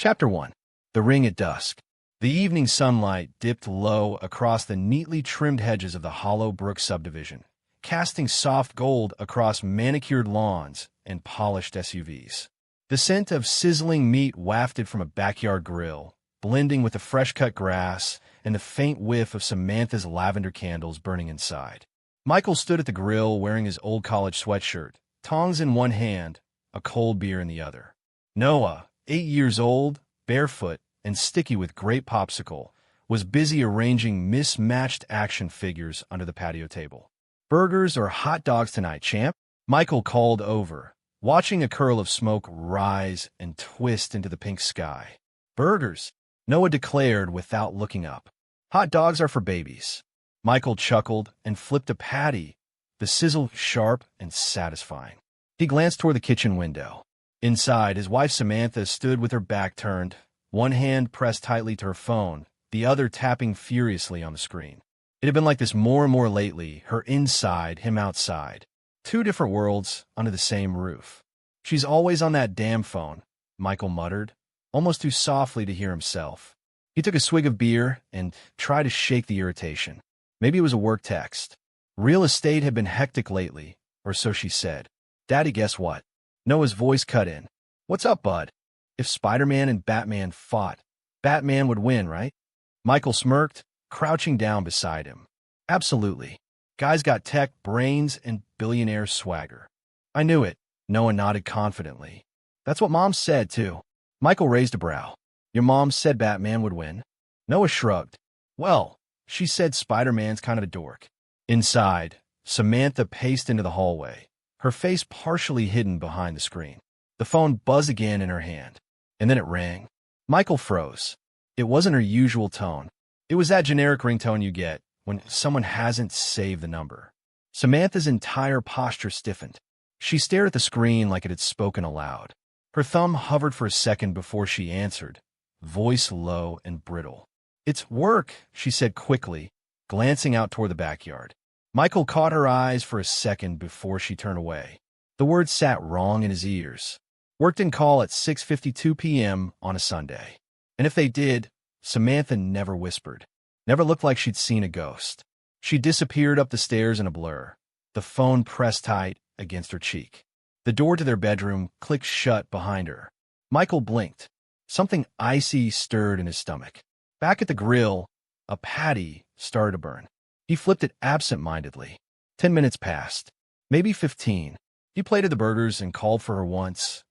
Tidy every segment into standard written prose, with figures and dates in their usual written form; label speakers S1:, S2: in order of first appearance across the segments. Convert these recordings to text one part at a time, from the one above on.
S1: Chapter 1. The Ring at Dusk. The evening sunlight dipped low across the neatly trimmed hedges of the Hollow Brook subdivision, casting soft gold across manicured lawns and polished SUVs. The scent of sizzling meat wafted from a backyard grill, blending with the fresh-cut grass and the faint whiff of Samantha's lavender candles burning inside. Michael stood at the grill wearing his old college sweatshirt, tongs in one hand, a cold beer in the other. Noah, 8 years old, barefoot, and sticky with grape Popsicle, was busy arranging mismatched action figures under the patio table. "Burgers or hot dogs tonight, champ?" Michael called over, watching a curl of smoke rise and twist into the pink sky. "Burgers," Noah declared without looking up. "Hot dogs are for babies." Michael chuckled and flipped a patty, the sizzle sharp and satisfying. He glanced toward the kitchen window. Inside, his wife Samantha stood with her back turned, one hand pressed tightly to her phone, the other tapping furiously on the screen. It had been like this more and more lately, her inside, him outside. Two different worlds under the same roof. "She's always on that damn phone," Michael muttered, almost too softly to hear himself. He took a swig of beer and tried to shake the irritation. Maybe it was a work text. Real estate had been hectic lately, or so she said. "Daddy, guess what?" Noah's voice cut in. "What's up, bud?" "If Spider-Man and Batman fought, Batman would win, right?" Michael smirked, crouching down beside him. "Absolutely. Guy's got tech, brains, and billionaire swagger." "I knew it," Noah nodded confidently. "That's what Mom said, too." Michael raised a brow. "Your mom said Batman would win?" Noah shrugged. "Well, she said Spider-Man's kind of a dork." Inside, Samantha paced into the hallway, her face partially hidden behind the screen. The phone buzzed again in her hand, and then it rang. Michael froze. It wasn't her usual tone. It was that generic ringtone you get when someone hasn't saved the number. Samantha's entire posture stiffened. She stared at the screen like it had spoken aloud. Her thumb hovered for a second before she answered, voice low and brittle. "It's work," she said quickly, glancing out toward the backyard. Michael caught her eyes for a second before she turned away. The words sat wrong in his ears. Work didn't call at 6:52 p.m. on a Sunday. And if they did, Samantha never whispered. Never looked like she'd seen a ghost. She disappeared up the stairs in a blur, the phone pressed tight against her cheek. The door to their bedroom clicked shut behind her. Michael blinked. Something icy stirred in his stomach. Back at the grill, a patty started to burn. He flipped it absent-mindedly. 10 minutes passed. Maybe 15. He plated the burgers and called for her once.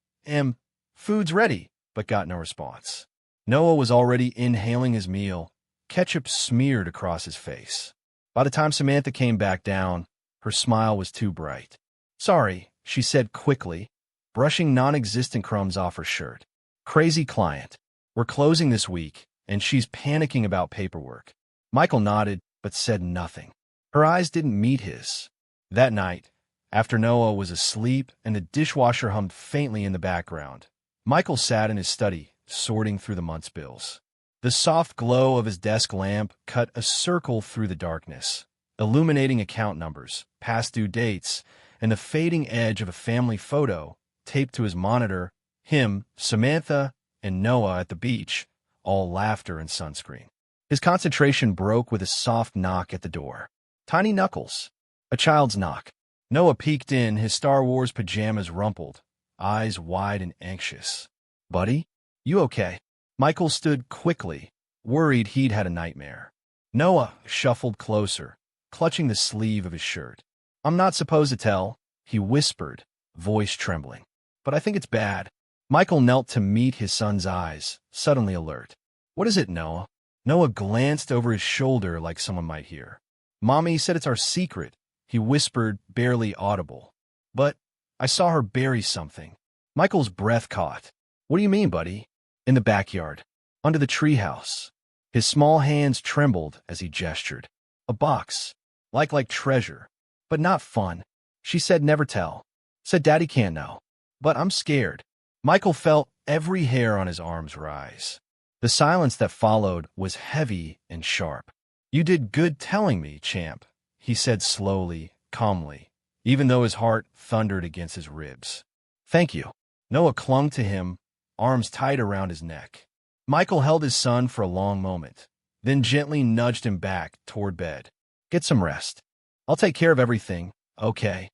S1: Food's ready," but got no response. Noah was already inhaling his meal, ketchup smeared across his face. By the time Samantha came back down, her smile was too bright. "Sorry," she said quickly, brushing non-existent crumbs off her shirt. "Crazy client. We're closing this week, and she's panicking about paperwork." Michael nodded, but said nothing. Her eyes didn't meet his. That night, after Noah was asleep and the dishwasher hummed faintly in the background, Michael sat in his study, sorting through the month's bills. The soft glow of his desk lamp cut a circle through the darkness, illuminating account numbers, past due dates, and the fading edge of a family photo taped to his monitor, him, Samantha, and Noah at the beach, all laughter and sunscreen. His concentration broke with a soft knock at the door. Tiny knuckles. A child's knock. Noah peeked in, his Star Wars pajamas rumpled, eyes wide and anxious. "Buddy, you okay?" Michael stood quickly, worried he'd had a nightmare. Noah shuffled closer, clutching the sleeve of his shirt. "I'm not supposed to tell," he whispered, voice trembling. "But I think it's bad." Michael knelt to meet his son's eyes, suddenly alert. "What is it, Noah?" Noah glanced over his shoulder like someone might hear. "Mommy said it's our secret," he whispered, barely audible. "But I saw her bury something." Michael's breath caught. "What do you mean, buddy?" "In the backyard, under the treehouse." His small hands trembled as he gestured. "A box. Like treasure. But not fun. She said never tell. Said Daddy can't know. But I'm scared." Michael felt every hair on his arms rise. The silence that followed was heavy and sharp. "You did good telling me, champ," he said slowly, calmly, even though his heart thundered against his ribs. "Thank you." Noah clung to him, arms tight around his neck. Michael held his son for a long moment, then gently nudged him back toward bed. Get some rest. I'll take care of everything, okay?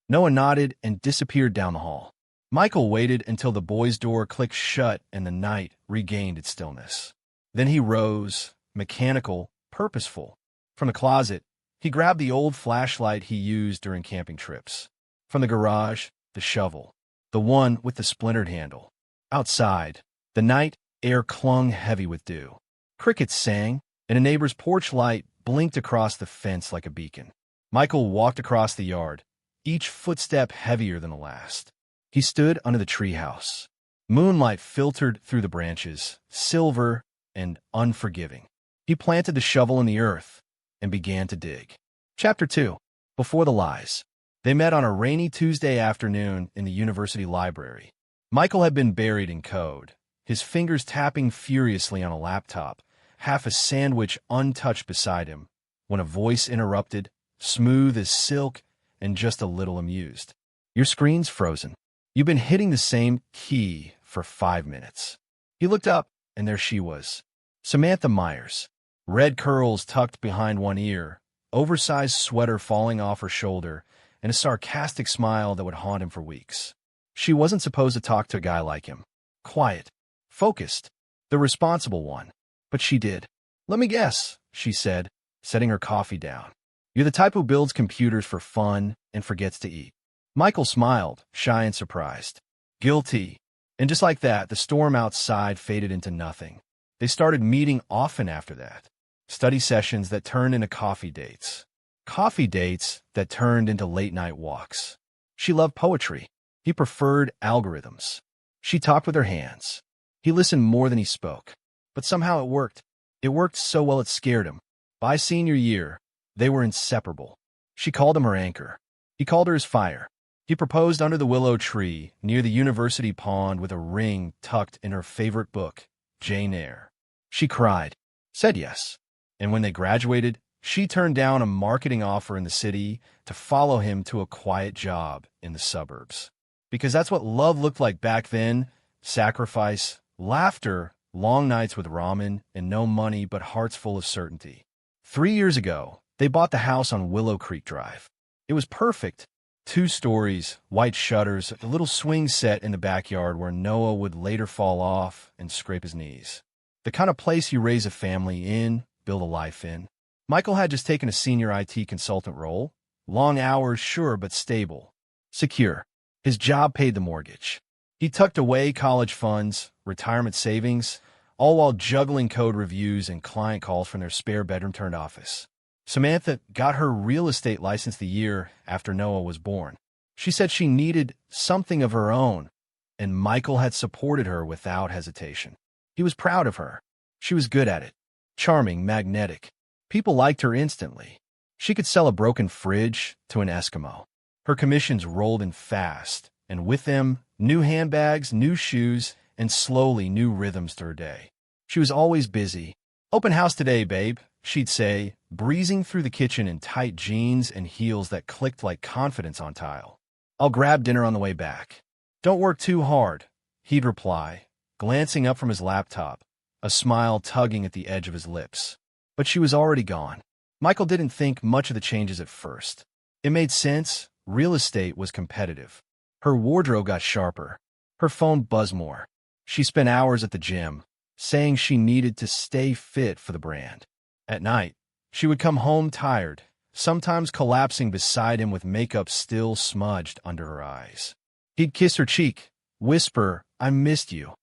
S1: Noah nodded and disappeared down the hall. Michael waited until the boy's door clicked shut and the night regained its stillness. Then he rose, mechanical, purposeful. From the closet, he grabbed the old flashlight he used during camping trips. From the garage, the shovel, the one with the splintered handle. Outside, the night air clung heavy with dew. Crickets sang, and a neighbor's porch light blinked across the fence like a beacon. Michael walked across the yard, each footstep heavier than the last. He stood under the treehouse. Moonlight filtered through the branches, silver and unforgiving. He planted the shovel in the earth and began to dig. Chapter 2. Before the Lies. They met on a rainy Tuesday afternoon in the university library. Michael had been buried in code, his fingers tapping furiously on a laptop, half a sandwich untouched beside him, when a voice interrupted, smooth as silk and just a little amused. Your screen's frozen. You've been hitting the same key for 5 minutes. He looked up, and there she was. Samantha Myers. Red curls tucked behind one ear, oversized sweater falling off her shoulder, and a sarcastic smile that would haunt him for weeks. She wasn't supposed to talk to a guy like him. Quiet. Focused. The responsible one. But she did. Let me guess, she said, setting her coffee down. You're the type who builds computers for fun and forgets to eat. Michael smiled, shy and surprised. Guilty. And just like that, the storm outside faded into nothing. They started meeting often after that. Study sessions that turned into coffee dates. Coffee dates that turned into late-night walks. She loved poetry. He preferred algorithms. She talked with her hands. He listened more than he spoke. But somehow it worked. It worked so well it scared him. By senior year, they were inseparable. She called him her anchor. He called her his fire. He proposed under the willow tree near the university pond with a ring tucked in her favorite book, Jane Eyre. She cried, said yes. And when they graduated, she turned down a marketing offer in the city to follow him to a quiet job in the suburbs. Because that's what love looked like back then: sacrifice, laughter, long nights with ramen, and no money but hearts full of certainty. 3 years ago, they bought the house on Willow Creek Drive. It was perfect. 2 stories, white shutters, a little swing set in the backyard where Noah would later fall off and scrape his knees. The kind of place you raise a family in, build a life in. Michael had just taken a senior IT consultant role. Long hours, sure, but stable. Secure. His job paid the mortgage. He tucked away college funds, retirement savings, all while juggling code reviews and client calls from their spare bedroom-turned-office. Samantha got her real estate license the year after Noah was born. She said she needed something of her own, and Michael had supported her without hesitation. He was proud of her. She was good at it. Charming, magnetic. People liked her instantly. She could sell a broken fridge to an Eskimo. Her commissions rolled in fast, and with them, new handbags, new shoes, and slowly new rhythms to her day. She was always busy. Open house today, babe, she'd say, breezing through the kitchen in tight jeans and heels that clicked like confidence on tile. I'll grab dinner on the way back. Don't work too hard, he'd reply, glancing up from his laptop, a smile tugging at the edge of his lips. But she was already gone. Michael didn't think much of the changes at first. It made sense. Real estate was competitive. Her wardrobe got sharper. Her phone buzzed more. She spent hours at the gym, saying she needed to stay fit for the brand. At night, she would come home tired, sometimes collapsing beside him with makeup still smudged under her eyes. He'd kiss her cheek, whisper, I missed you,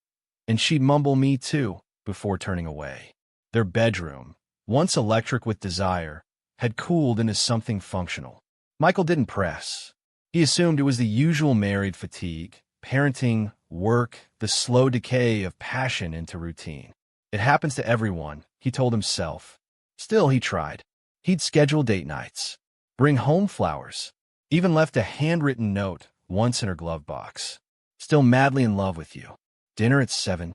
S1: and she'd mumble me too, before turning away. Their bedroom, once electric with desire, had cooled into something functional. Michael didn't press. He assumed it was the usual married fatigue, parenting, work, the slow decay of passion into routine. It happens to everyone, he told himself. Still, he tried. He'd schedule date nights, bring home flowers, even left a handwritten note once in her glove box. Still madly in love with you. Dinner at 7.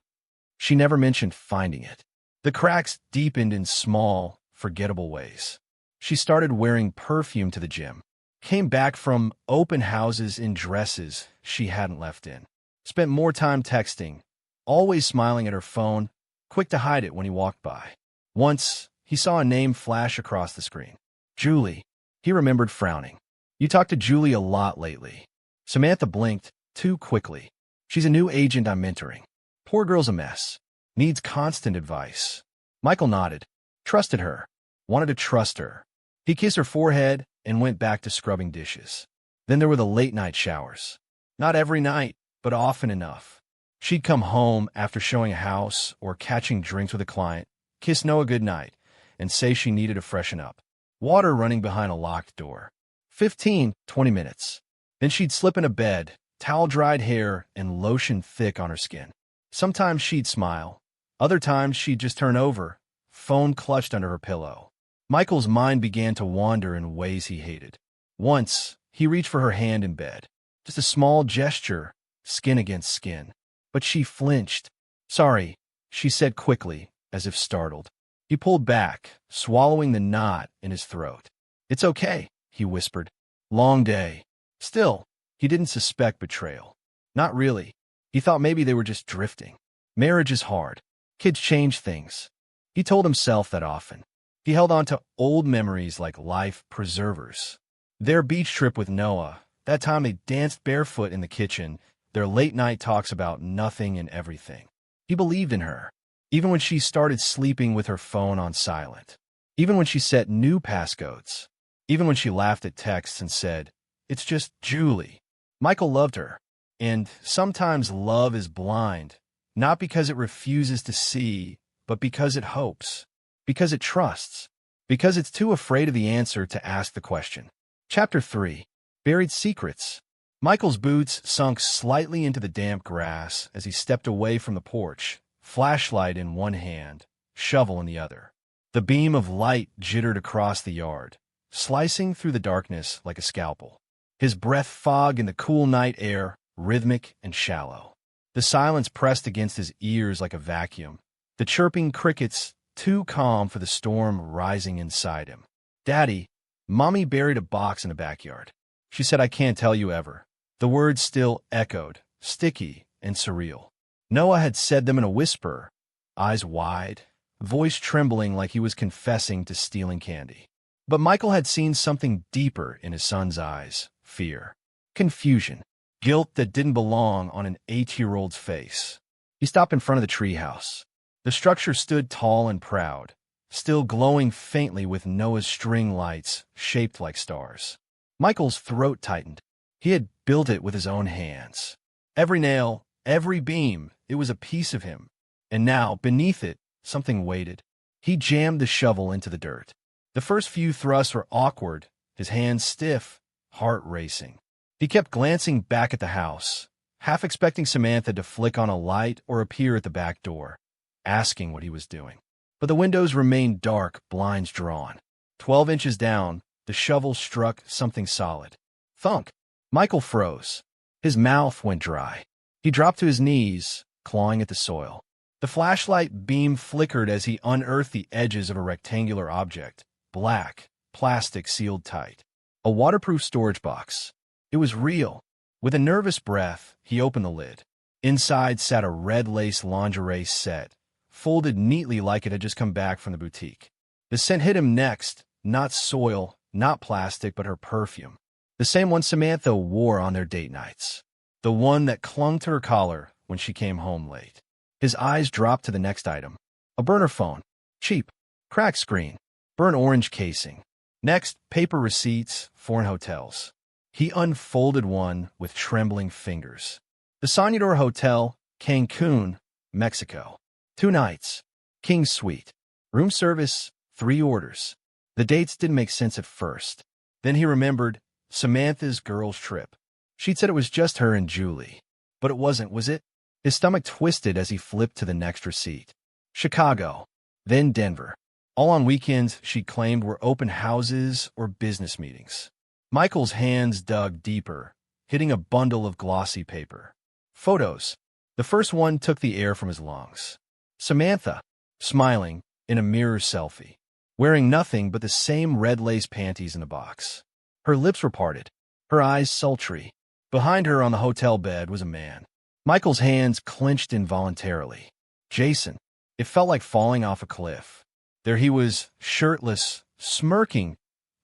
S1: She never mentioned finding it. The cracks deepened in small, forgettable ways. She started wearing perfume to the gym. Came back from open houses in dresses she hadn't left in. Spent more time texting, always smiling at her phone, quick to hide it when he walked by. Once, he saw a name flash across the screen. Julie. He remembered, frowning. You talked to Julie a lot lately. Samantha blinked, too quickly. She's a new agent I'm mentoring. Poor girl's a mess. Needs constant advice. Michael nodded. Trusted her. Wanted to trust her. He kissed her forehead and went back to scrubbing dishes. Then there were the late-night showers. Not every night, but often enough. She'd come home after showing a house or catching drinks with a client, kiss Noah goodnight, and say she needed to freshen up. Water running behind a locked door. 15, 20 minutes. Then she'd slip into bed, towel-dried hair and lotion thick on her skin. Sometimes she'd smile. Other times she'd just turn over, phone clutched under her pillow. Michael's mind began to wander in ways he hated. Once, he reached for her hand in bed. Just a small gesture, skin against skin. But she flinched. Sorry, she said quickly, as if startled. He pulled back, swallowing the knot in his throat. It's okay, he whispered. Long day. Still, he didn't suspect betrayal. Not really. He thought maybe they were just drifting. Marriage is hard. Kids change things. He told himself that often. He held on to old memories like life preservers. Their beach trip with Noah, that time they danced barefoot in the kitchen, their late-night talks about nothing and everything. He believed in her, even when she started sleeping with her phone on silent, even when she set new passcodes, even when she laughed at texts and said, "It's just Julie." Michael loved her, and sometimes love is blind, not because it refuses to see, but because it hopes, because it trusts, because it's too afraid of the answer to ask the question. Chapter 3. Buried Secrets. Michael's boots sunk slightly into the damp grass as he stepped away from the porch, flashlight in one hand, shovel in the other. The beam of light jittered across the yard, slicing through the darkness like a scalpel. His breath fogged in the cool night air, rhythmic and shallow. The silence pressed against his ears like a vacuum, the chirping crickets too calm for the storm rising inside him. Daddy, Mommy buried a box in the backyard. She said, I can't tell you ever. The words still echoed, sticky and surreal. Noah had said them in a whisper, eyes wide, voice trembling like he was confessing to stealing candy. But Michael had seen something deeper in his son's eyes, fear, confusion, guilt that didn't belong on an 8-year-old's face. He stopped in front of the treehouse. The structure stood tall and proud, still glowing faintly with Noah's string lights shaped like stars. Michael's throat tightened. He had built it with his own hands. Every nail, every beam, it was a piece of him. And now, beneath it, something waited. He jammed the shovel into the dirt. The first few thrusts were awkward, his hands stiff, heart racing. He kept glancing back at the house, half expecting Samantha to flick on a light or appear at the back door, asking what he was doing. But the windows remained dark, blinds drawn. 12 inches down, the shovel struck something solid. Thunk! Michael froze. His mouth went dry. He dropped to his knees, clawing at the soil. The flashlight beam flickered as he unearthed the edges of a rectangular object, black, plastic sealed tight. A waterproof storage box. It was real. With a nervous breath, he opened the lid. Inside sat a red lace lingerie set, folded neatly like it had just come back from the boutique. The scent hit him next, not soil, not plastic, but her perfume. The same one Samantha wore on their date nights. The one that clung to her collar when she came home late. His eyes dropped to the next item. A burner phone. Cheap. Cracked screen. Burnt orange casing. Next, paper receipts, foreign hotels. He unfolded one with trembling fingers. The Soñador Hotel, Cancun, Mexico. 2 nights. King Suite. Room service, 3 orders. The dates didn't make sense at first. Then he remembered Samantha's girls' trip. She'd said it was just her and Julie. But it wasn't, was it? His stomach twisted as he flipped to the next receipt. Chicago. Then Denver. All on weekends she claimed were open houses or business meetings. Michael's hands dug deeper, hitting a bundle of glossy paper. Photos. The first one took the air from his lungs. Samantha, smiling, in a mirror selfie, wearing nothing but the same red lace panties in the box. Her lips were parted, her eyes sultry. Behind her on the hotel bed was a man. Michael's hands clenched involuntarily. Jason. It felt like falling off a cliff. There he was, shirtless, smirking,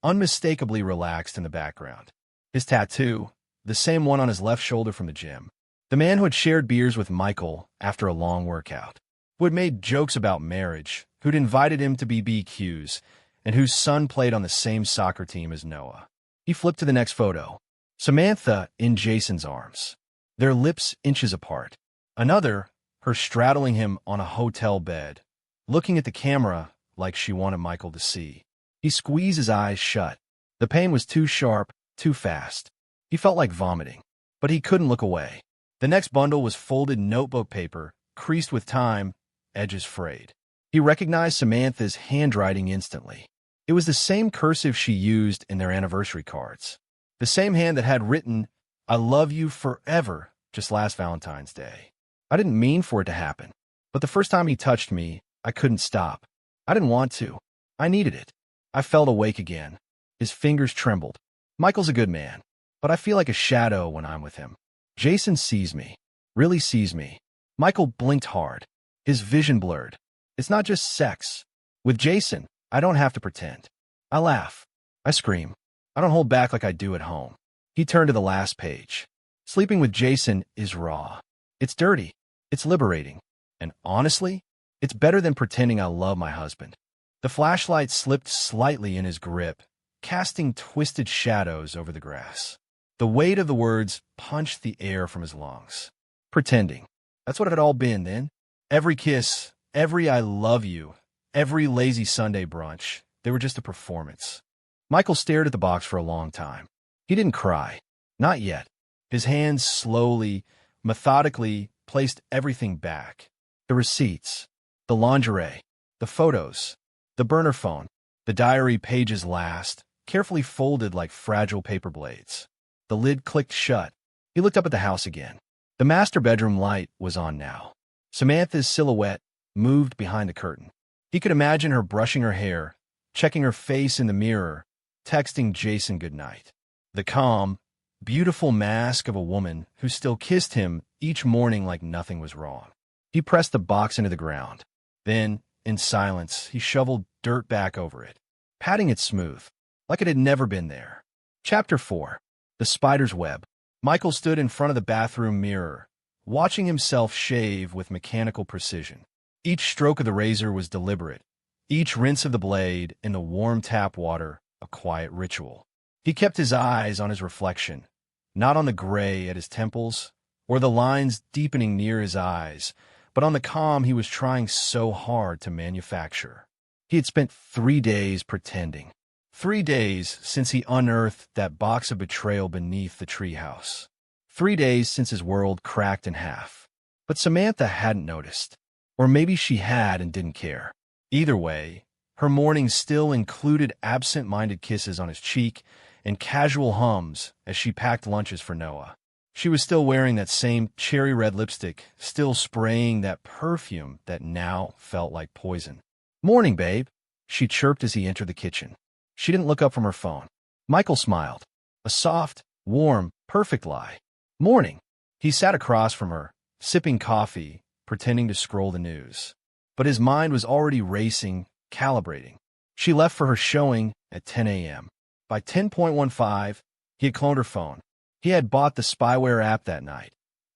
S1: unmistakably relaxed in the background. His tattoo, the same one on his left shoulder from the gym. The man who had shared beers with Michael after a long workout, who had made jokes about marriage, who'd invited him to BBQs, and whose son played on the same soccer team as Noah. He flipped to the next photo. Samantha in Jason's arms, their lips inches apart. Another, her straddling him on a hotel bed, looking at the camera like she wanted Michael to see. He squeezed his eyes shut. The pain was too sharp, too fast. He felt like vomiting, but he couldn't look away. The next bundle was folded notebook paper, creased with time, edges frayed. He recognized Samantha's handwriting instantly. It was the same cursive she used in their anniversary cards. The same hand that had written, "I love you forever," just last Valentine's Day. I didn't mean for it to happen, but the first time he touched me, I couldn't stop. I didn't want to. I needed it. I felt awake again. His fingers trembled. Michael's a good man, but I feel like a shadow when I'm with him. Jason sees me, really sees me. Michael blinked hard. His vision blurred. It's not just sex. With Jason, I don't have to pretend. I laugh. I scream. I don't hold back like I do at home. He turned to the last page. Sleeping with Jason is raw. It's dirty. It's liberating. And honestly, it's better than pretending I love my husband. The flashlight slipped slightly in his grip, casting twisted shadows over the grass. The weight of the words punched the air from his lungs. Pretending. That's what it had all been then. Every kiss, every I love you, every lazy Sunday brunch, they were just a performance. Michael stared at the box for a long time. He didn't cry. Not yet. His hands slowly, methodically placed everything back. The receipts, the lingerie, the photos, the burner phone, the diary pages last, carefully folded like fragile paper blades. The lid clicked shut. He looked up at the house again. The master bedroom light was on now. Samantha's silhouette moved behind the curtain. He could imagine her brushing her hair, checking her face in the mirror, texting Jason goodnight. The calm, beautiful mask of a woman who still kissed him each morning like nothing was wrong. He pressed the box into the ground. Then, in silence, he shoveled dirt back over it, patting it smooth, like it had never been there. Chapter 4. The Spider's Web. Michael stood in front of the bathroom mirror, watching himself shave with mechanical precision. Each stroke of the razor was deliberate, each rinse of the blade in the warm tap water a quiet ritual. He kept his eyes on his reflection, not on the gray at his temples or the lines deepening near his eyes, but on the calm he was trying so hard to manufacture. He had spent 3 days pretending. 3 days since he unearthed that box of betrayal beneath the treehouse. 3 days since his world cracked in half. But Samantha hadn't noticed. Or maybe she had and didn't care. Either way, her mornings still included absent-minded kisses on his cheek and casual hums as she packed lunches for Noah. She was still wearing that same cherry-red lipstick, still spraying that perfume that now felt like poison. "Morning, babe," she chirped as he entered the kitchen. She didn't look up from her phone. Michael smiled. A soft, warm, perfect lie. "Morning." He sat across from her, sipping coffee, pretending to scroll the news. But his mind was already racing, calibrating. She left for her showing at 10 a.m. By 10:15, he had cloned her phone. He had bought the spyware app that night,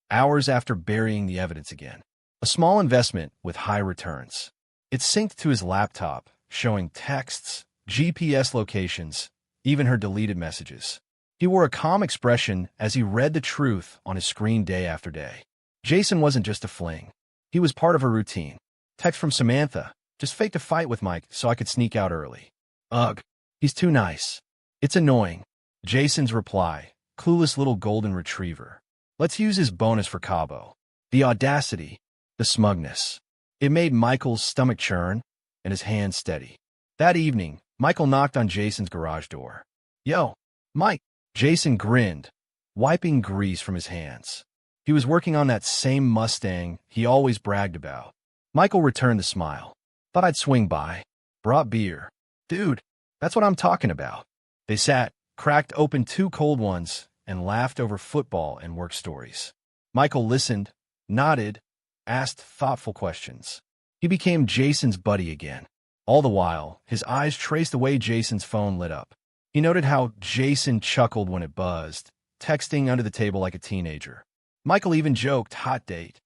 S1: hours after burying the evidence again. A small investment with high returns. It synced to his laptop, showing texts, GPS locations, even her deleted messages. He wore a calm expression as he read the truth on his screen day after day. Jason wasn't just a fling. He was part of her routine. Text from Samantha, "Just faked a fight with Mike so I could sneak out early." "Ugh, he's too nice." "It's annoying." Jason's reply, clueless little golden retriever. "Let's use his bonus for Cabo." The audacity, the smugness. It made Michael's stomach churn and his hands steady. That evening, Michael knocked on Jason's garage door. "Yo, Mike." Jason grinned, wiping grease from his hands. He was working on that same Mustang he always bragged about. Michael returned the smile. "Thought I'd swing by. Brought beer." "Dude, that's what I'm talking about." They sat, cracked open 2 cold ones, and laughed over football and work stories. Michael listened, nodded, asked thoughtful questions. He became Jason's buddy again. All the while, his eyes traced the way Jason's phone lit up. He noted how Jason chuckled when it buzzed, texting under the table like a teenager. Michael even joked, "Hot date."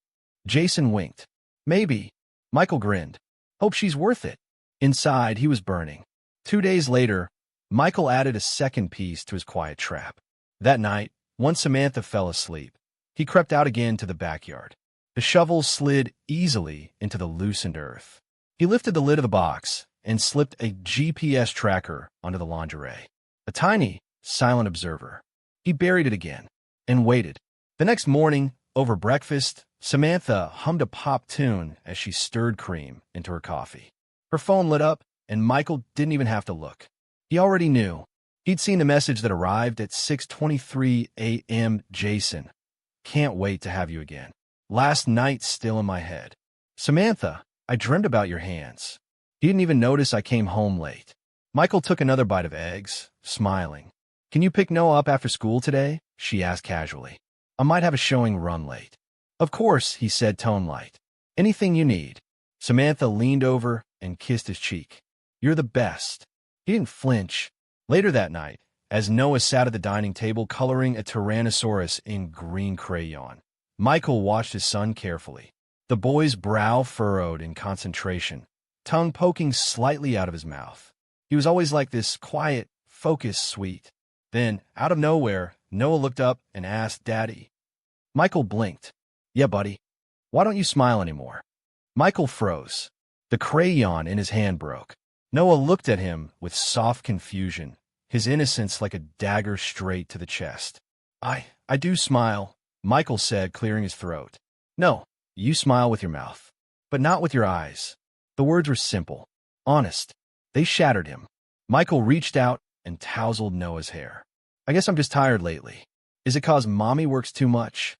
S1: Jason winked. "Maybe." Michael grinned. "Hope she's worth it." Inside, he was burning. 2 days later, Michael added a second piece to his quiet trap. That night, once Samantha fell asleep, he crept out again to the backyard. The shovel slid easily into the loosened earth. He lifted the lid of the box and slipped a GPS tracker onto the lingerie. A tiny, silent observer. He buried it again and waited. The next morning, over breakfast, Samantha hummed a pop tune as she stirred cream into her coffee. Her phone lit up, and Michael didn't even have to look. He already knew. He'd seen the message that arrived at 6:23 a.m. Jason, "Can't wait to have you again. Last night still in my head. Samantha, I dreamt about your hands." He didn't even notice I came home late. Michael took another bite of eggs, smiling. "Can you pick Noah up after school today?" she asked casually. "I might have a showing run late." "Of course," he said, tone light. "Anything you need." Samantha leaned over and kissed his cheek. "You're the best." He didn't flinch. Later that night, as Noah sat at the dining table coloring a Tyrannosaurus in green crayon, Michael watched his son carefully. The boy's brow furrowed in concentration, tongue poking slightly out of his mouth. He was always like this, quiet, focused, sweet. Then, out of nowhere, Noah looked up and asked, "Daddy?" Michael blinked. "Yeah, buddy. Why don't you smile anymore?" Michael froze. The crayon in his hand broke. Noah looked at him with soft confusion, his innocence like a dagger straight to the chest. I do smile," Michael said, clearing his throat. "No, you smile with your mouth, but not with your eyes." The words were simple, honest. They shattered him. Michael reached out and tousled Noah's hair. "I guess I'm just tired lately. Is it 'cause mommy works too much?"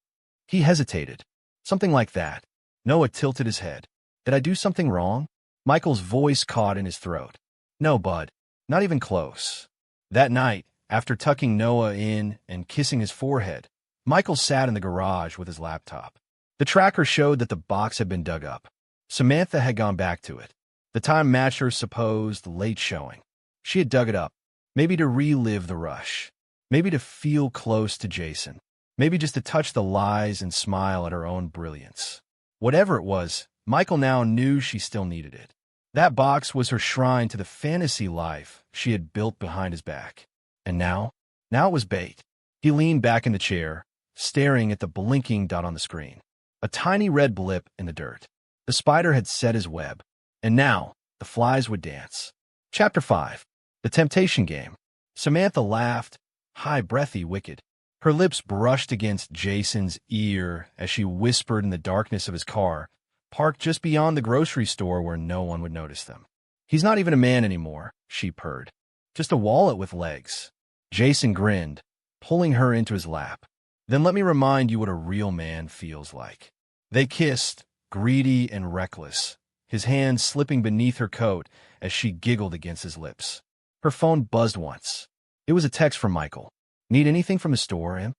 S1: He hesitated. "Something like that." Noah tilted his head. "Did I do something wrong?" Michael's voice caught in his throat. "No, bud. Not even close." That night, after tucking Noah in and kissing his forehead, Michael sat in the garage with his laptop. The tracker showed that the box had been dug up. Samantha had gone back to it. The time matched her supposed late showing. She had dug it up, maybe to relive the rush, maybe to feel close to Jason, maybe just to touch the lies and smile at her own brilliance. Whatever it was, Michael now knew she still needed it. That box was her shrine to the fantasy life she had built behind his back. And now it was bait. He leaned back in the chair, staring at the blinking dot on the screen. A tiny red blip in the dirt. The spider had set his web, and now the flies would dance. Chapter 5. The Temptation Game. Samantha laughed, high, breathy, wicked. Her lips brushed against Jason's ear as she whispered in the darkness of his car, parked just beyond the grocery store where no one would notice them. "He's not even a man anymore," she purred. "Just a wallet with legs." Jason grinned, pulling her into his lap. "Then let me remind you what a real man feels like." They kissed, greedy and reckless, his hand slipping beneath her coat as she giggled against his lips. Her phone buzzed once. It was a text from Michael. "Need anything from the store, Em?"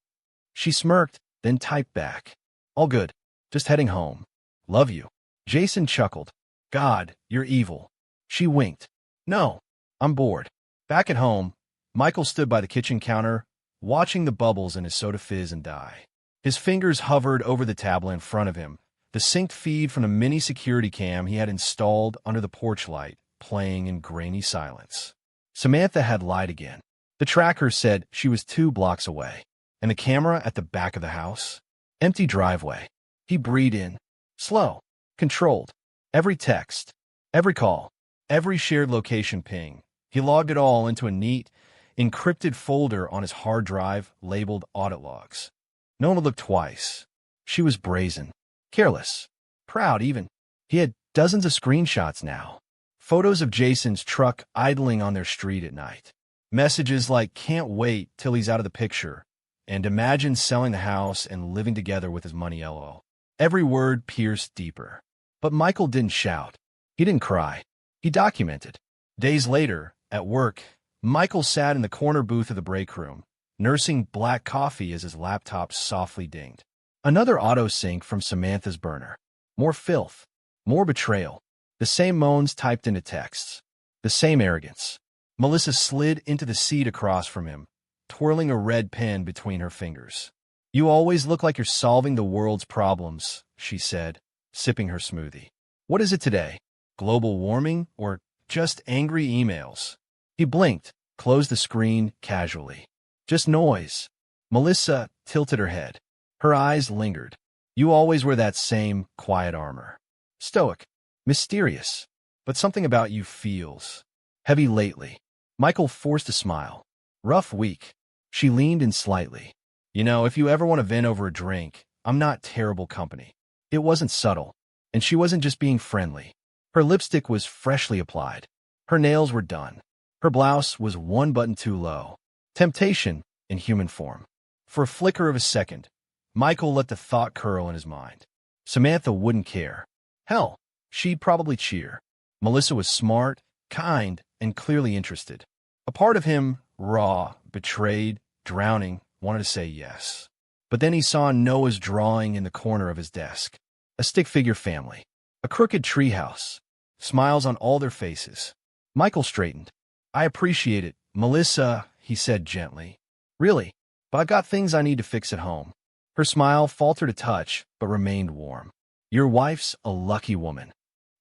S1: She smirked, then typed back. "All good. Just heading home. Love you." Jason chuckled. "God, you're evil." She winked. "No, I'm bored." Back at home, Michael stood by the kitchen counter, watching the bubbles in his soda fizz and die. His fingers hovered over the tablet in front of him, the synced feed from the mini security cam he had installed under the porch light, playing in grainy silence. Samantha had lied again. The tracker said she was 2 blocks away, and the camera at the back of the house? Empty driveway. He breathed in. Slow. Controlled. Every text. Every call. Every shared location ping. He logged it all into a neat, encrypted folder on his hard drive labeled Audit Logs. No one would look twice. She was brazen. Careless. Proud, even. He had dozens of screenshots now. Photos of Jason's truck idling on their street at night. Messages like, "Can't wait till he's out of the picture," and "Imagine selling the house and living together with his money, lol." Every word pierced deeper. But Michael didn't shout. He didn't cry. He documented. Days later, at work, Michael sat in the corner booth of the break room, nursing black coffee as his laptop softly dinged. Another auto-sync from Samantha's burner. More filth. More betrayal. The same moans typed into texts. The same arrogance. Melissa slid into the seat across from him, twirling a red pen between her fingers. "You always look like you're solving the world's problems," she said, sipping her smoothie. "What is it today? Global warming or just angry emails?" He blinked, closed the screen casually. "Just noise." Melissa tilted her head. Her eyes lingered. "You always wear that same quiet armor. Stoic. Mysterious. But something about you feels heavy lately." Michael forced a smile. "Rough week." She leaned in slightly. "You know, if you ever want to vent over a drink, I'm not terrible company." It wasn't subtle, and she wasn't just being friendly. Her lipstick was freshly applied. Her nails were done. Her blouse was one button too low. Temptation in human form. For a flicker of a second, Michael let the thought curl in his mind. Samantha wouldn't care. Hell, she'd probably cheer. Melissa was smart, kind, and clearly interested. A part of him, raw, betrayed, drowning, wanted to say yes. But then he saw Noah's drawing in the corner of his desk. A stick-figure family. A crooked treehouse. Smiles on all their faces. Michael straightened. "I appreciate it, Melissa," he said gently. "Really, but I got things I need to fix at home." Her smile faltered a touch, but remained warm. "Your wife's a lucky woman."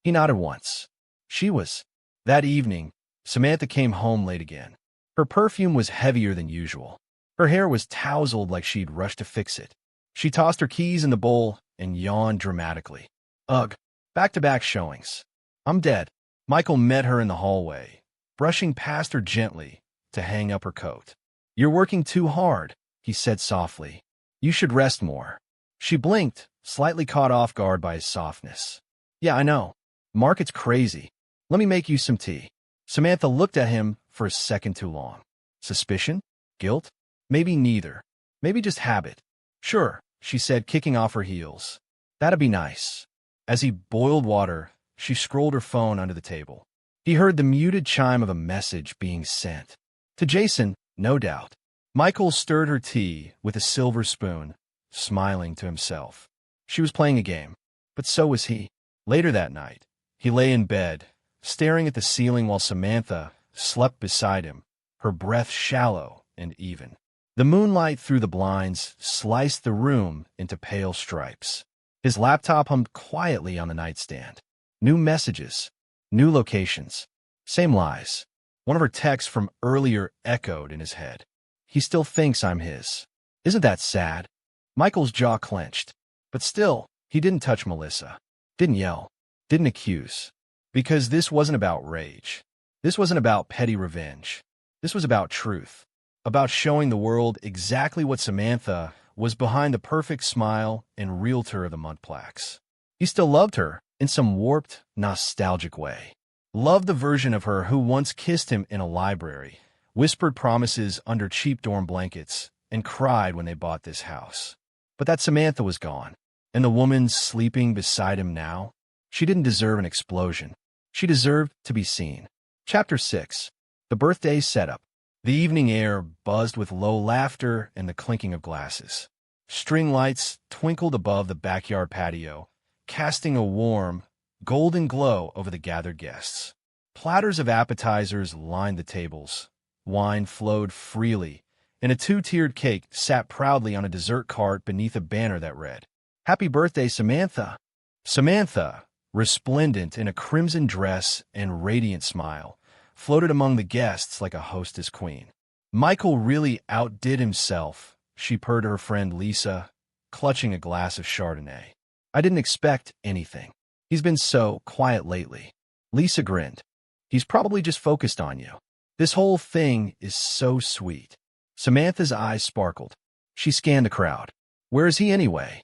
S1: He nodded once. She was. That evening, Samantha came home late again. Her perfume was heavier than usual. Her hair was tousled like she'd rushed to fix it. She tossed her keys in the bowl and yawned dramatically. "Ugh, back-to-back showings. I'm dead." Michael met her in the hallway, brushing past her gently to hang up her coat. "You're working too hard," he said softly. "You should rest more." She blinked, slightly caught off guard by his softness. "Yeah, I know. Market's crazy. Let me make you some tea." Samantha looked at him for a second too long. Suspicion? Guilt? Maybe neither. Maybe just habit. "Sure," she said, kicking off her heels. "That'd be nice." As he boiled water, she scrolled her phone under the table. He heard the muted chime of a message being sent. To Jason, no doubt. Michael stirred her tea with a silver spoon, smiling to himself. She was playing a game, but so was he. Later that night, he lay in bed, staring at the ceiling while Samantha slept beside him, her breath shallow and even. The moonlight through the blinds sliced the room into pale stripes. His laptop hummed quietly on the nightstand. New messages, new locations, same lies. One of her texts from earlier echoed in his head. "He still thinks I'm his." Isn't that sad? Michael's jaw clenched. But still, he didn't touch Melissa. Didn't yell. Didn't accuse. Because this wasn't about rage. This wasn't about petty revenge. This was about truth. About showing the world exactly what Samantha was behind the perfect smile and realtor of the month plaques. He still loved her in some warped, nostalgic way. Loved the version of her who once kissed him in a library, whispered promises under cheap dorm blankets, and cried when they bought this house. But that Samantha was gone, and the woman sleeping beside him now, she didn't deserve an explosion. She deserved to be seen. Chapter 6. The Birthday Setup. The evening air buzzed with low laughter and the clinking of glasses. String lights twinkled above the backyard patio, casting a warm, golden glow over the gathered guests. Platters of appetizers lined the tables. Wine flowed freely, and a two-tiered cake sat proudly on a dessert cart beneath a banner that read, "Happy Birthday, Samantha." Samantha, resplendent in a crimson dress and radiant smile, floated among the guests like a hostess queen. "Michael really outdid himself," she purred to her friend Lisa, clutching a glass of Chardonnay. "I didn't expect anything. He's been so quiet lately." Lisa grinned. "He's probably just focused on you. This whole thing is so sweet." Samantha's eyes sparkled. She scanned the crowd. "Where is he anyway?"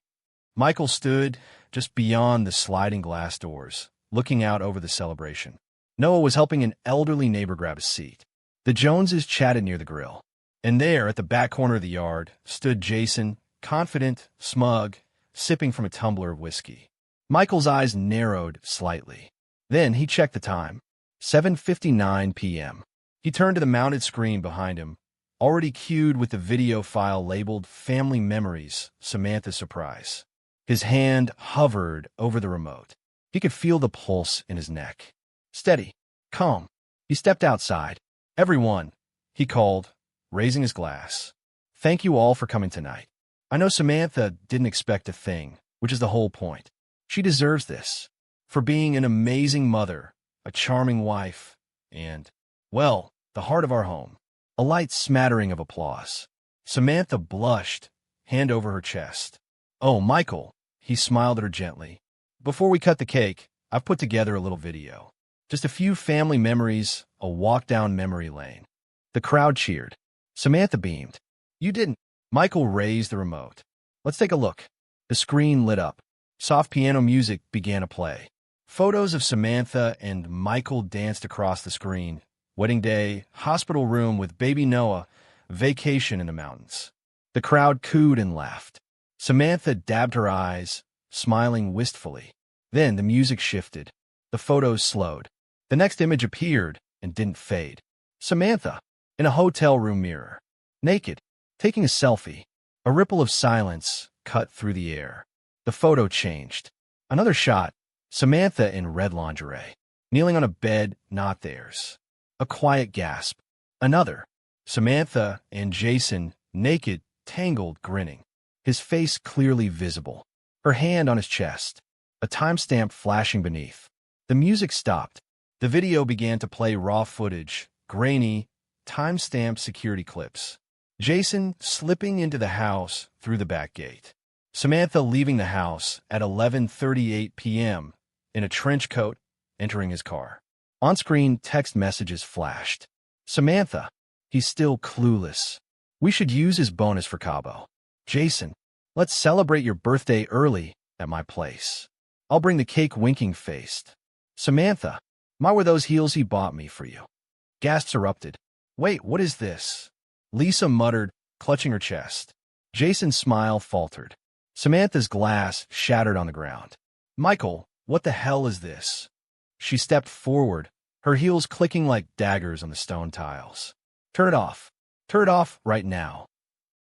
S1: Michael stood just beyond the sliding glass doors, looking out over the celebration. Noah was helping an elderly neighbor grab a seat. The Joneses chatted near the grill. And there, at the back corner of the yard, stood Jason, confident, smug, sipping from a tumbler of whiskey. Michael's eyes narrowed slightly. Then he checked the time. 7:59 p.m. He turned to the mounted screen behind him, already queued with the video file labeled Family Memories, Samantha's surprise. His hand hovered over the remote. He could feel the pulse in his neck. Steady. Calm. He stepped outside. Everyone, he called, raising his glass. Thank you all for coming tonight. I know Samantha didn't expect a thing, which is the whole point. She deserves this. For being an amazing mother, a charming wife, and, well, the heart of our home. A light smattering of applause. Samantha blushed, hand over her chest. Oh, Michael, he smiled at her gently. Before we cut the cake, I've put together a little video. Just a few family memories, a walk down memory lane. The crowd cheered. Samantha beamed. You didn't. Michael raised the remote. Let's take a look. The screen lit up. Soft piano music began to play. Photos of Samantha and Michael danced across the screen. Wedding day, hospital room with baby Noah, vacation in the mountains. The crowd cooed and laughed. Samantha dabbed her eyes, smiling wistfully. Then the music shifted. The photos slowed. The next image appeared and didn't fade. Samantha, in a hotel room mirror. Naked, taking a selfie. A ripple of silence cut through the air. The photo changed. Another shot, Samantha in red lingerie. Kneeling on a bed not theirs. A quiet gasp. Another, Samantha and Jason, naked, tangled, grinning. His face clearly visible. Her hand on his chest. A timestamp flashing beneath. The music stopped. The video began to play raw footage, grainy, time-stamped security clips. Jason slipping into the house through the back gate. Samantha leaving the house at 11:38 p.m. in a trench coat, entering his car. On-screen text messages flashed. Samantha, he's still clueless. We should use his bonus for Cabo. Jason, let's celebrate your birthday early at my place. I'll bring the cake winking-faced. Samantha, my were those heels he bought me for you. Gasps erupted. Wait, what is this? Lisa muttered, clutching her chest. Jason's smile faltered. Samantha's glass shattered on the ground. Michael, what the hell is this? She stepped forward, her heels clicking like daggers on the stone tiles. Turn it off. Turn it off right now.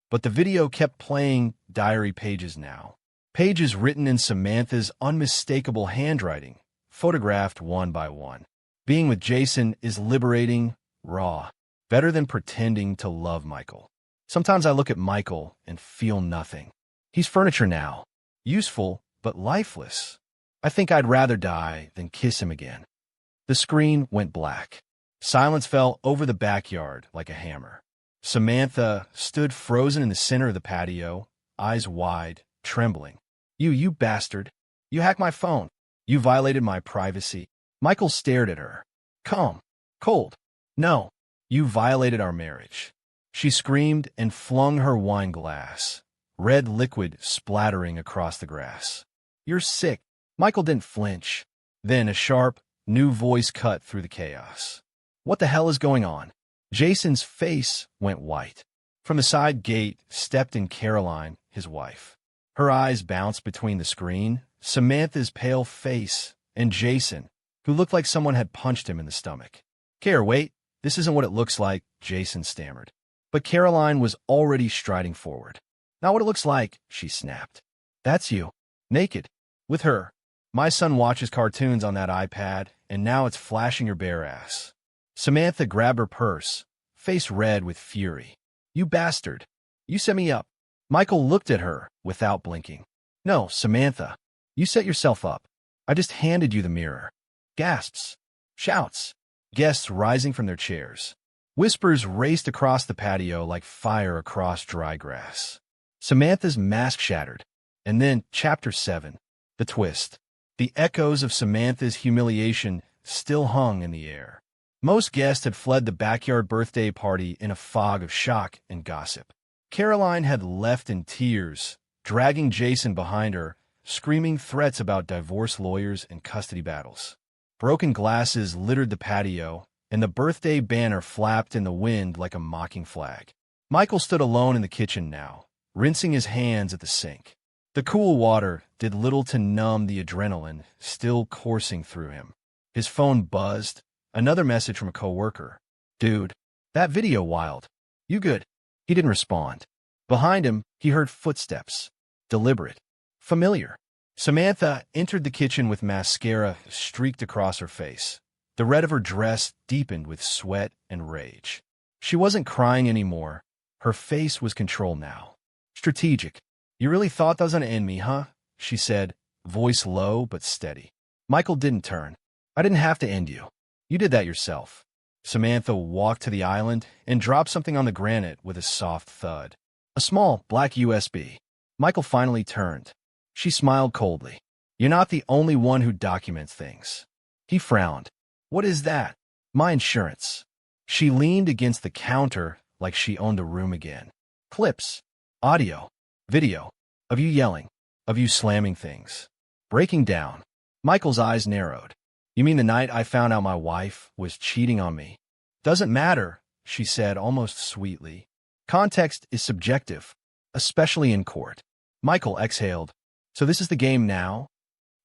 S1: But the video kept playing diary pages now. Pages written in Samantha's unmistakable handwriting, photographed one by one. Being with Jason is liberating, raw, better than pretending to love Michael. Sometimes I look at Michael and feel nothing. He's furniture now, useful but lifeless. I think I'd rather die than kiss him again. The screen went black. Silence fell over the backyard like a hammer. Samantha stood frozen in the center of the patio, eyes wide, trembling. You bastard. You hacked my phone. You violated my privacy. Michael stared at her. Calm. Cold. No. You violated our marriage. She screamed and flung her wine glass, red liquid splattering across the grass. You're sick. Michael didn't flinch. Then a sharp, new voice cut through the chaos. What the hell is going on? Jason's face went white. From the side gate stepped in Caroline, his wife. Her eyes bounced between the screen, Samantha's pale face, and Jason, who looked like someone had punched him in the stomach. Wait, this isn't what it looks like, Jason stammered. But Caroline was already striding forward. Not what it looks like, she snapped. That's you. Naked. With her. My son watches cartoons on that iPad, and now it's flashing your bare ass. Samantha grabbed her purse, face red with fury. You bastard. You set me up. Michael looked at her without blinking. No, Samantha. You set yourself up. I just handed you the mirror. Gasps. Shouts. Guests rising from their chairs. Whispers raced across the patio like fire across dry grass. Samantha's mask shattered. And then, Chapter 7. The twist. The echoes of Samantha's humiliation still hung in the air. Most guests had fled the backyard birthday party in a fog of shock and gossip. Caroline had left in tears, dragging Jason behind her, screaming threats about divorce lawyers and custody battles. Broken glasses littered the patio, and the birthday banner flapped in the wind like a mocking flag. Michael stood alone in the kitchen now, rinsing his hands at the sink. The cool water did little to numb the adrenaline still coursing through him. His phone buzzed, another message from a coworker. Dude, that video wild. You good?" He didn't respond. Behind him, he heard footsteps. Deliberate. Familiar. Samantha entered the kitchen with mascara streaked across her face. The red of her dress deepened with sweat and rage. She wasn't crying anymore. Her face was controlled now. Strategic. "You really thought that was gonna end me, huh?" she said, voice low but steady. Michael didn't turn. "I didn't have to end you. You did that yourself." Samantha walked to the island and dropped something on the granite with a soft thud. A small, black USB. Michael finally turned. She smiled coldly. "You're not the only one who documents things." He frowned. "What is that?" "My insurance." She leaned against the counter like she owned the room again. "Clips. Audio. Video. Of you yelling. Of you slamming things. Breaking down." Michael's eyes narrowed. "You mean the night I found out my wife was cheating on me?" "Doesn't matter," she said almost sweetly. "Context is subjective, especially in court." Michael exhaled. "So this is the game now?"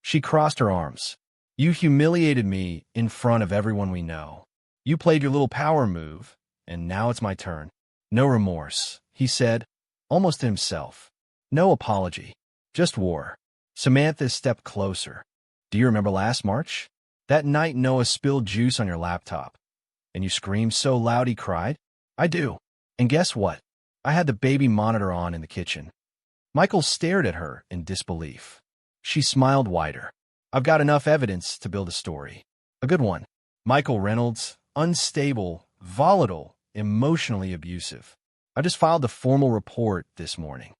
S1: She crossed her arms. "You humiliated me in front of everyone we know. You played your little power move, and now it's my turn." "No remorse," he said, almost to himself. "No apology. Just war." Samantha stepped closer. "Do you remember last March? That night Noah spilled juice on your laptop, and you screamed so loud he cried?" "I do. And guess what? I had the baby monitor on in the kitchen." Michael stared at her in disbelief. She smiled wider. "I've got enough evidence to build a story. A good one." Michael Reynolds, unstable, volatile, emotionally abusive. "I just filed the formal report this morning."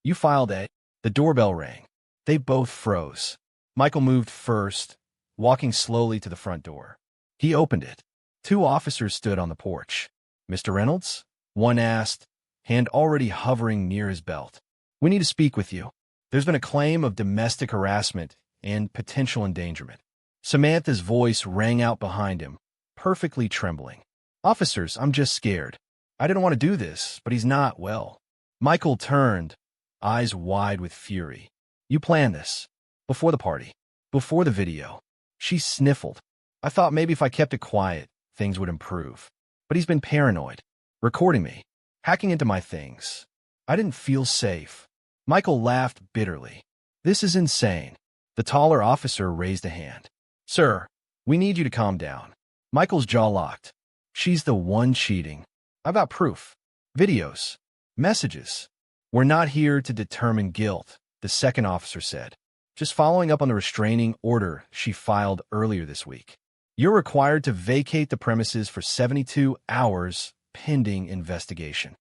S1: "You filed it?" The doorbell rang. They both froze. Michael moved first, walking slowly to the front door. He opened it. Two officers stood on the porch. "Mr. Reynolds?" one asked, hand already hovering near his belt. "We need to speak with you. There's been a claim of domestic harassment and potential endangerment." Samantha's voice rang out behind him, perfectly trembling. "Officers, I'm just scared. I didn't want to do this, but he's not well." Michael turned, eyes wide with fury. "You planned this. Before the party. Before the video." She sniffled. "I thought maybe if I kept it quiet, things would improve. But he's been paranoid. Recording me. Hacking into my things. I didn't feel safe." Michael laughed bitterly. "This is insane." The taller officer raised a hand. "Sir, we need you to calm down." Michael's jaw locked. "She's the one cheating. I've got proof. Videos. Messages." "We're not here to determine guilt," the second officer said. "Just following up on the restraining order she filed earlier this week. You're required to vacate the premises for 72 hours pending investigation."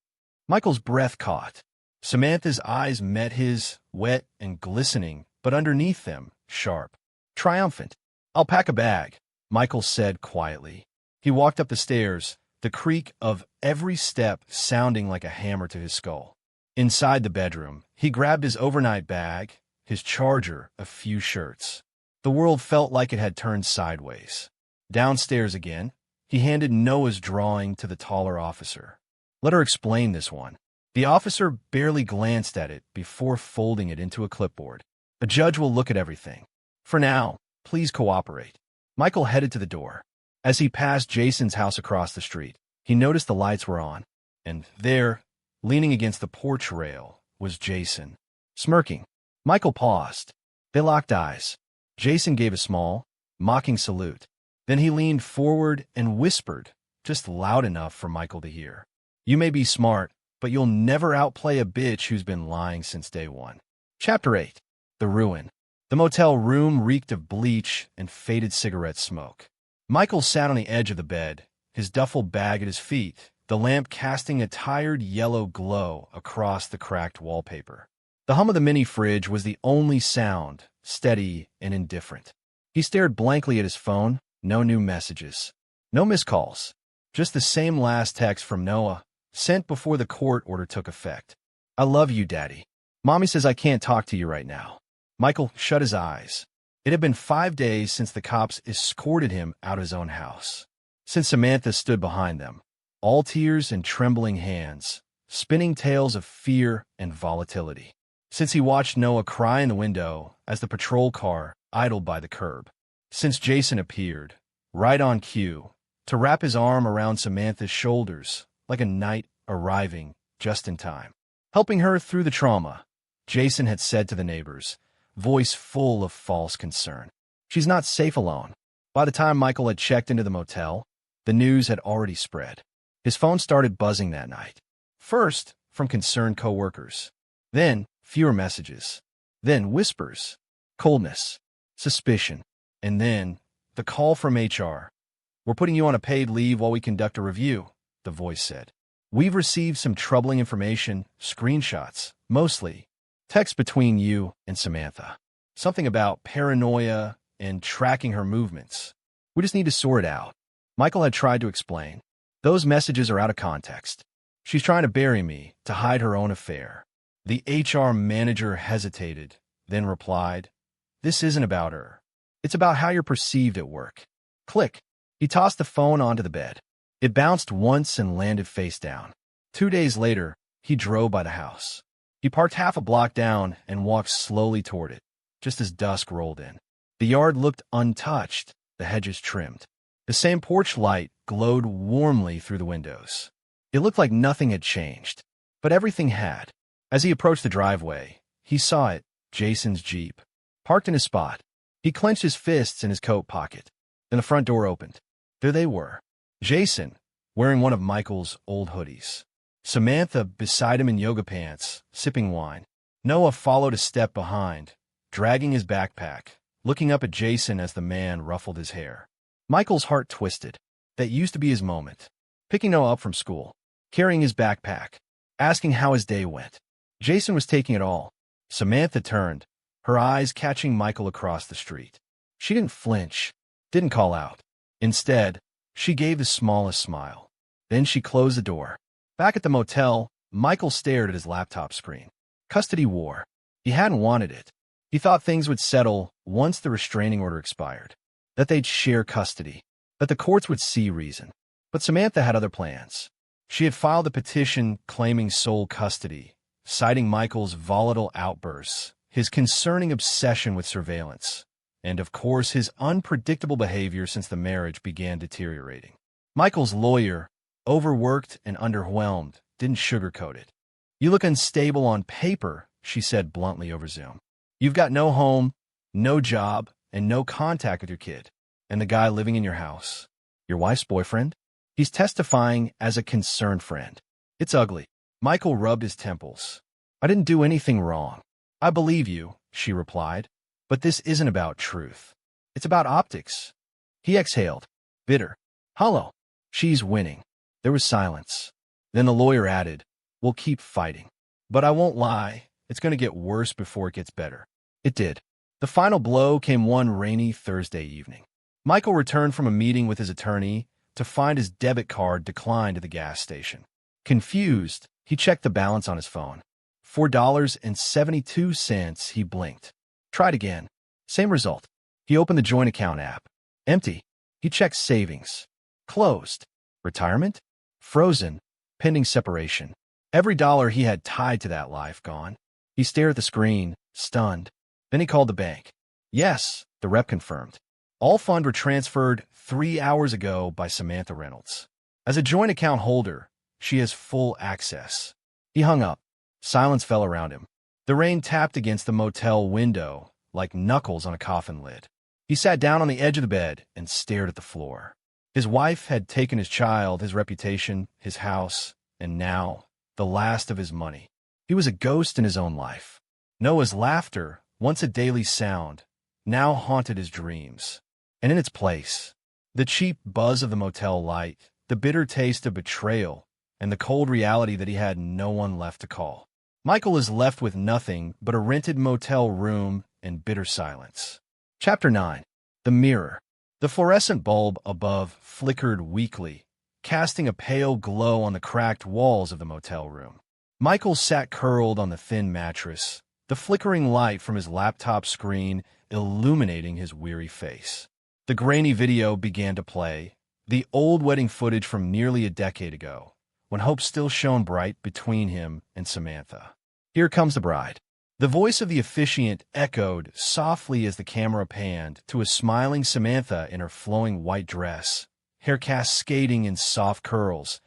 S1: Michael's breath caught. Samantha's eyes met his, wet and glistening, but underneath them, sharp. Triumphant. "I'll pack a bag," Michael said quietly. He walked up the stairs, the creak of every step sounding like a hammer to his skull. Inside the bedroom, he grabbed his overnight bag, his charger, a few shirts. The world felt like it had turned sideways. Downstairs again, he handed Noah's drawing to the taller officer. "Let her explain this one." The officer barely glanced at it before folding it into a clipboard. "A judge will look at everything. For now, please cooperate." Michael headed to the door. As he passed Jason's house across the street, he noticed the lights were on, and there, leaning against the porch rail, was Jason, smirking. Michael paused. They locked eyes. Jason gave a small, mocking salute. Then he leaned forward and whispered, just loud enough for Michael to hear. "You may be smart, but you'll never outplay a bitch who's been lying since day one." Chapter 8. The Ruin. The motel room reeked of bleach and faded cigarette smoke. Michael sat on the edge of the bed, his duffel bag at his feet, the lamp casting a tired yellow glow across the cracked wallpaper. The hum of the mini-fridge was the only sound, steady and indifferent. He stared blankly at his phone, no new messages. No missed calls. Just the same last text from Noah, sent before the court order took effect. "I love you, Daddy. Mommy says I can't talk to you right now." Michael shut his eyes. It had been 5 days since the cops escorted him out of his own house. Since Samantha stood behind them, all tears and trembling hands, spinning tales of fear and volatility. Since he watched Noah cry in the window as the patrol car idled by the curb. Since Jason appeared, right on cue, to wrap his arm around Samantha's shoulders like a knight arriving just in time. Helping her through the trauma, Jason had said to the neighbors, voice full of false concern. She's not safe alone. By the time Michael had checked into the motel, the news had already spread. His phone started buzzing that night. First, from concerned coworkers. Then, fewer messages. Then, whispers. Coldness. Suspicion. And then, the call from HR. We're putting you on a paid leave while we conduct a review, the voice said. We've received some troubling information, screenshots, mostly. Text between you and Samantha. Something about paranoia and tracking her movements. We just need to sort it out. Michael had tried to explain. Those messages are out of context. She's trying to bury me, to hide her own affair. The HR manager hesitated, then replied, This isn't about her. It's about how you're perceived at work. Click. He tossed the phone onto the bed. It bounced once and landed face down. 2 days later, he drove by the house. He parked half a block down and walked slowly toward it, just as dusk rolled in. The yard looked untouched, the hedges trimmed. The same porch light glowed warmly through the windows. It looked like nothing had changed, but everything had. As he approached the driveway, he saw it, Jason's Jeep, parked in his spot. He clenched his fists in his coat pocket. Then the front door opened. There they were. Jason, wearing one of Michael's old hoodies. Samantha beside him in yoga pants, sipping wine. Noah followed a step behind, dragging his backpack, looking up at Jason as the man ruffled his hair. Michael's heart twisted. That used to be his moment. Picking Noah up from school, carrying his backpack, asking how his day went. Jason was taking it all. Samantha turned, her eyes catching Michael across the street. She didn't flinch, didn't call out. Instead, she gave the smallest smile. Then she closed the door. Back at the motel, Michael stared at his laptop screen. Custody war. He hadn't wanted it. He thought things would settle once the restraining order expired. That they'd share custody. That the courts would see reason. But Samantha had other plans. She had filed a petition claiming sole custody, citing Michael's volatile outbursts, his concerning obsession with surveillance, and of course his unpredictable behavior since the marriage began deteriorating. Michael's lawyer, overworked and underwhelmed, didn't sugarcoat it. You look unstable on paper, she said bluntly over Zoom. You've got no home, no job, and no contact with your kid, and the guy living in your house. Your wife's boyfriend? He's testifying as a concerned friend. It's ugly. Michael rubbed his temples. I didn't do anything wrong. I believe you, she replied, but this isn't about truth. It's about optics. He exhaled, bitter, hollow. She's winning. There was silence. Then the lawyer added, We'll keep fighting. But I won't lie, it's going to get worse before it gets better. It did. The final blow came one rainy Thursday evening. Michael returned from a meeting with his attorney to find his debit card declined at the gas station. Confused, he checked the balance on his phone. $4.72, he blinked. Tried again. Same result. He opened the joint account app. Empty. He checked savings. Closed. Retirement? Frozen. Pending separation. Every dollar he had tied to that life gone. He stared at the screen, stunned. Then he called the bank. Yes, the rep confirmed. All funds were transferred 3 hours ago by Samantha Reynolds. As a joint account holder, she has full access. He hung up. Silence fell around him. The rain tapped against the motel window like knuckles on a coffin lid. He sat down on the edge of the bed and stared at the floor. His wife had taken his child, his reputation, his house, and now, the last of his money. He was a ghost in his own life. Noah's laughter, once a daily sound, now haunted his dreams. And in its place, the cheap buzz of the motel light, the bitter taste of betrayal, and the cold reality that he had no one left to call. Michael is left with nothing but a rented motel room and bitter silence. Chapter 9. The Mirror. The fluorescent bulb above flickered weakly, casting a pale glow on the cracked walls of the motel room. Michael sat curled on the thin mattress, the flickering light from his laptop screen illuminating his weary face. The grainy video began to play, the old wedding footage from nearly a decade ago, when hope still shone bright between him and Samantha. Here comes the bride. The voice of the officiant echoed softly as the camera panned to a smiling Samantha in her flowing white dress, hair cascading in soft curls.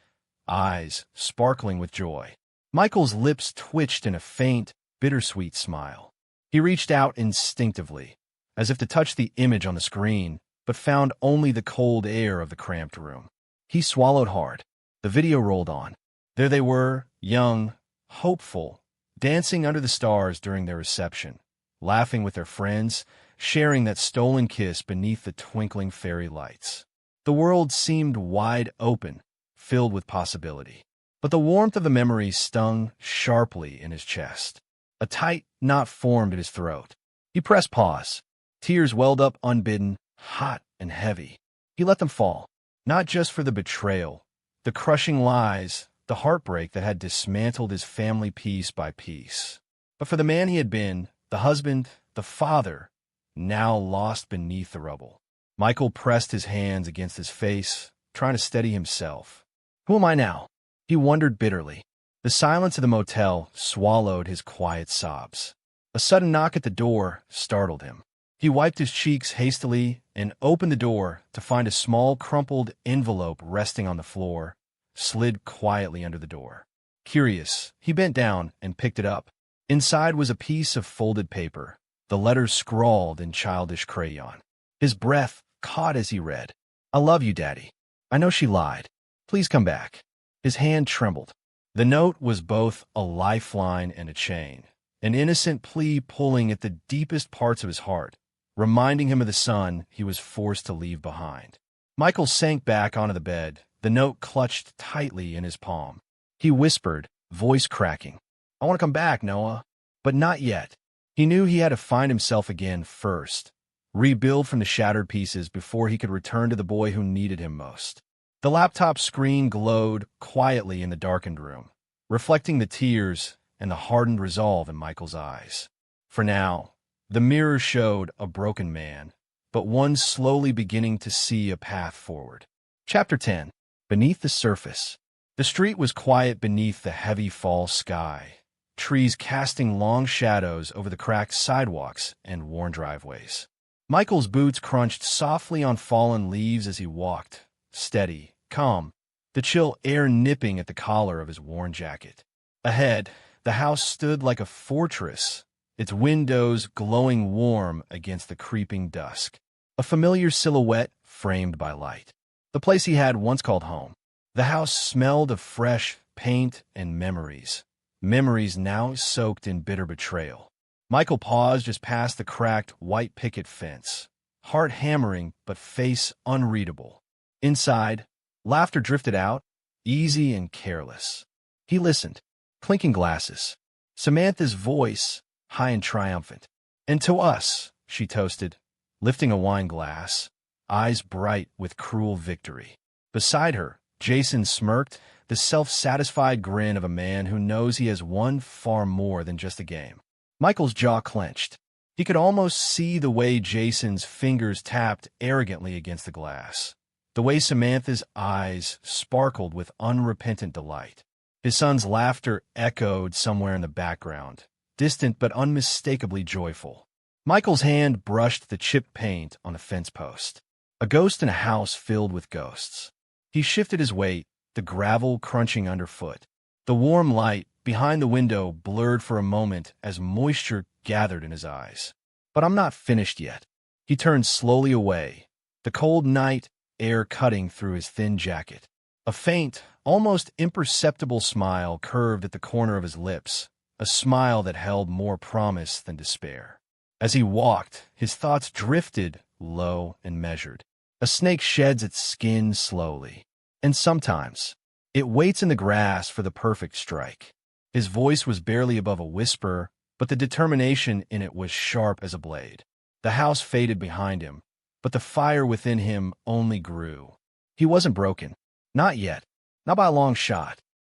S1: eyes sparkling with joy. Michael's lips twitched in a faint, bittersweet smile. He reached out instinctively, as if to touch the image on the screen, but found only the cold air of the cramped room. He swallowed hard. The video rolled on. There they were, young, hopeful, dancing under the stars during their reception, laughing with their friends, sharing that stolen kiss beneath the twinkling fairy lights. The world seemed wide open, filled with possibility. But the warmth of the memory stung sharply in his chest. A tight knot formed in his throat. He pressed pause. Tears welled up unbidden, hot and heavy. He let them fall, not just for the betrayal, the crushing lies, the heartbreak that had dismantled his family piece by piece, but for the man he had been, the husband, the father, now lost beneath the rubble. Michael pressed his hands against his face, trying to steady himself. Who am I now? He wondered bitterly. The silence of the motel swallowed his quiet sobs. A sudden knock at the door startled him. He wiped his cheeks hastily and opened the door to find a small crumpled envelope resting on the floor, slid quietly under the door. Curious, he bent down and picked it up. Inside was a piece of folded paper, the letters scrawled in childish crayon. His breath caught as he read. I love you, Daddy. I know she lied. Please come back. His hand trembled. The note was both a lifeline and a chain, an innocent plea pulling at the deepest parts of his heart, reminding him of the son he was forced to leave behind. Michael sank back onto the bed, the note clutched tightly in his palm. He whispered, voice cracking, I want to come back, Noah. But not yet. He knew he had to find himself again first, rebuild from the shattered pieces before he could return to the boy who needed him most. The laptop screen glowed quietly in the darkened room, reflecting the tears and the hardened resolve in Michael's eyes. For now, the mirror showed a broken man, but one slowly beginning to see a path forward. Chapter 10. Beneath the Surface. The street was quiet beneath the heavy fall sky, trees casting long shadows over the cracked sidewalks and worn driveways. Michael's boots crunched softly on fallen leaves as he walked, steady, calm, the chill air nipping at the collar of his worn jacket. Ahead, the house stood like a fortress, its windows glowing warm against the creeping dusk, a familiar silhouette framed by light. The place he had once called home. The house smelled of fresh paint and memories, memories now soaked in bitter betrayal. Michael paused just past the cracked white picket fence, heart hammering but face unreadable. Inside, laughter drifted out, easy and careless. He listened, clinking glasses. Samantha's voice, high and triumphant. And to us, she toasted, lifting a wine glass, eyes bright with cruel victory. Beside her, Jason smirked, the self-satisfied grin of a man who knows he has won far more than just a game. Michael's jaw clenched. He could almost see the way Jason's fingers tapped arrogantly against the glass, the way Samantha's eyes sparkled with unrepentant delight. His son's laughter echoed somewhere in the background, distant but unmistakably joyful. Michael's hand brushed the chipped paint on the fence post. A ghost in a house filled with ghosts. He shifted his weight, the gravel crunching underfoot. The warm light behind the window blurred for a moment as moisture gathered in his eyes. But I'm not finished yet. He turned slowly away, the cold night air cutting through his thin jacket. A faint, almost imperceptible smile curved at the corner of his lips, a smile that held more promise than despair. As he walked, his thoughts drifted low and measured. A snake sheds its skin slowly, and sometimes it waits in the grass for the perfect strike. His voice was barely above a whisper, but the determination in it was sharp as a blade. The house faded behind him, but the fire within him only grew. He wasn't broken. Not yet. Not by a long shot.